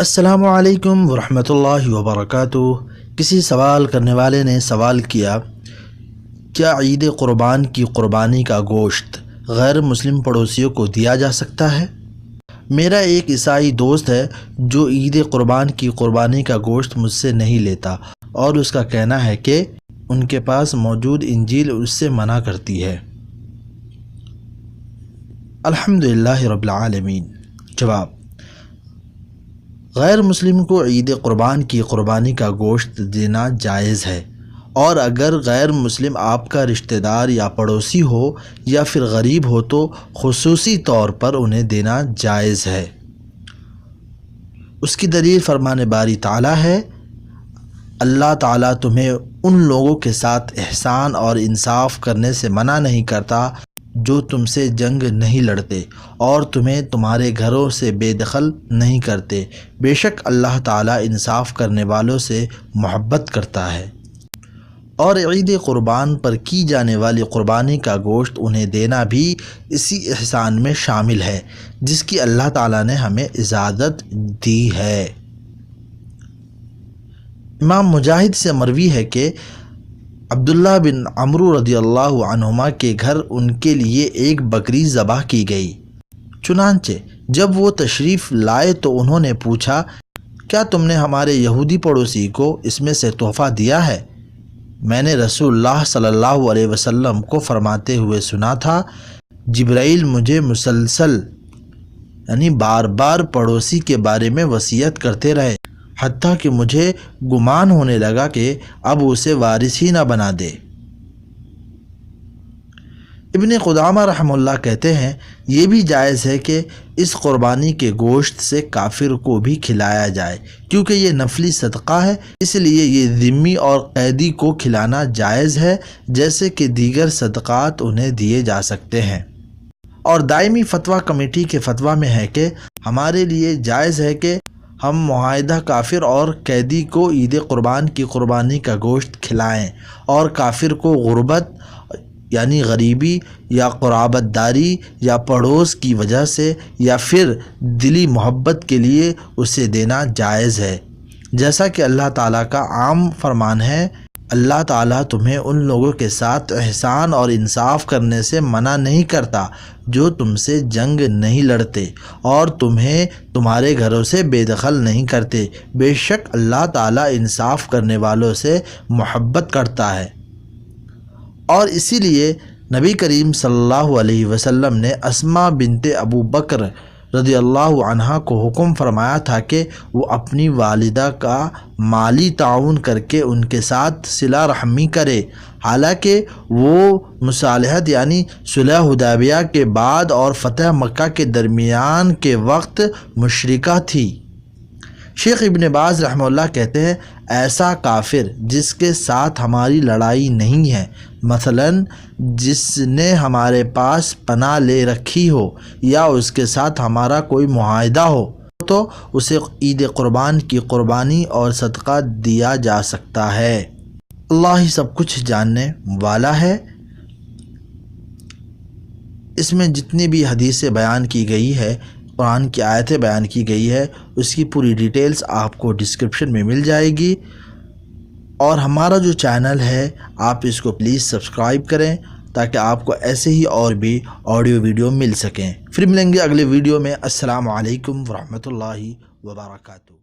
السلام علیکم ورحمۃ اللہ وبرکاتہ۔ کسی سوال کرنے والے نے سوال کیا، کیا عید قربان کی قربانی کا گوشت غیر مسلم پڑوسیوں کو دیا جا سکتا ہے؟ میرا ایک عیسائی دوست ہے جو عید قربان کی قربانی کا گوشت مجھ سے نہیں لیتا، اور اس کا کہنا ہے کہ ان کے پاس موجود انجیل اس سے منع کرتی ہے۔ الحمدللہ رب العالمین۔ جواب: غیر مسلم کو عید قربان کی قربانی کا گوشت دینا جائز ہے، اور اگر غیر مسلم آپ کا رشتہ دار یا پڑوسی ہو یا پھر غریب ہو تو خصوصی طور پر انہیں دینا جائز ہے۔ اس کی دلیل فرمان باری تعالیٰ ہے، اللہ تعالیٰ تمہیں ان لوگوں کے ساتھ احسان اور انصاف کرنے سے منع نہیں کرتا جو تم سے جنگ نہیں لڑتے اور تمہیں تمہارے گھروں سے بے دخل نہیں کرتے، بے شک اللہ تعالیٰ انصاف کرنے والوں سے محبت کرتا ہے۔ اور عید قربان پر کی جانے والی قربانی کا گوشت انہیں دینا بھی اسی احسان میں شامل ہے جس کی اللہ تعالیٰ نے ہمیں اجازت دی ہے۔ امام مجاہد سے مروی ہے کہ عبداللہ بن عمرو رضی اللہ عنہما کے گھر ان کے لیے ایک بکری ذبح کی گئی۔ چنانچہ جب وہ تشریف لائے تو انہوں نے پوچھا، کیا تم نے ہمارے یہودی پڑوسی کو اس میں سے تحفہ دیا ہے؟ میں نے رسول اللہ صلی اللہ علیہ وسلم کو فرماتے ہوئے سنا تھا، جبرائیل مجھے مسلسل بار بار پڑوسی کے بارے میں وصیت کرتے رہے، حتیٰ کہ مجھے گمان ہونے لگا کہ اب اسے وارث ہی نہ بنا دے۔ ابن قدامہ رحمہ اللہ کہتے ہیں، یہ بھی جائز ہے کہ اس قربانی کے گوشت سے کافر کو بھی کھلایا جائے، کیونکہ یہ نفلی صدقہ ہے، اس لیے یہ ذمی اور قیدی کو کھلانا جائز ہے، جیسے کہ دیگر صدقات انہیں دیے جا سکتے ہیں۔ اور دائمی فتویٰ کمیٹی کے فتویٰ میں ہے کہ ہمارے لیے جائز ہے کہ ہم معاہدہ کافر اور قیدی کو عید قربان کی قربانی کا گوشت کھلائیں، اور کافر کو غربت یعنی غریبی یا قرابت داری یا پڑوس کی وجہ سے یا پھر دلی محبت کے لیے اسے دینا جائز ہے، جیسا کہ اللہ تعالیٰ کا عام فرمان ہے، اللہ تعالیٰ تمہیں ان لوگوں کے ساتھ احسان اور انصاف کرنے سے منع نہیں کرتا جو تم سے جنگ نہیں لڑتے اور تمہیں تمہارے گھروں سے بے دخل نہیں کرتے، بے شک اللہ تعالیٰ انصاف کرنے والوں سے محبت کرتا ہے۔ اور اسی لیے نبی کریم صلی اللہ علیہ وسلم نے اسماء بنت ابو بکر رضی اللہ عنہا کو حکم فرمایا تھا کہ وہ اپنی والدہ کا مالی تعاون کر کے ان کے ساتھ صلہ رحمی کرے، حالانکہ وہ مصالحت یعنی صلح حدیبیہ کے بعد اور فتح مکہ کے درمیان کے وقت مشرکہ تھی۔ شیخ ابن باز رحمہ اللہ کہتے ہیں، ایسا کافر جس کے ساتھ ہماری لڑائی نہیں ہے، مثلا جس نے ہمارے پاس پناہ لے رکھی ہو یا اس کے ساتھ ہمارا کوئی معاہدہ ہو، تو اسے عید قربان کی قربانی اور صدقہ دیا جا سکتا ہے۔ اللہ ہی سب کچھ جاننے والا ہے۔ اس میں جتنی بھی حدیثیں بیان کی گئی ہے، قرآن کی آیتیں بیان کی گئی ہے، اس کی پوری ڈیٹیلز آپ کو ڈسکرپشن میں مل جائے گی۔ اور ہمارا جو چینل ہے آپ اس کو پلیز سبسکرائب کریں تاکہ آپ کو ایسے ہی اور بھی آڈیو ویڈیو مل سکیں۔ پھر ملیں گے اگلے ویڈیو میں۔ السلام علیکم ورحمۃ اللہ وبرکاتہ۔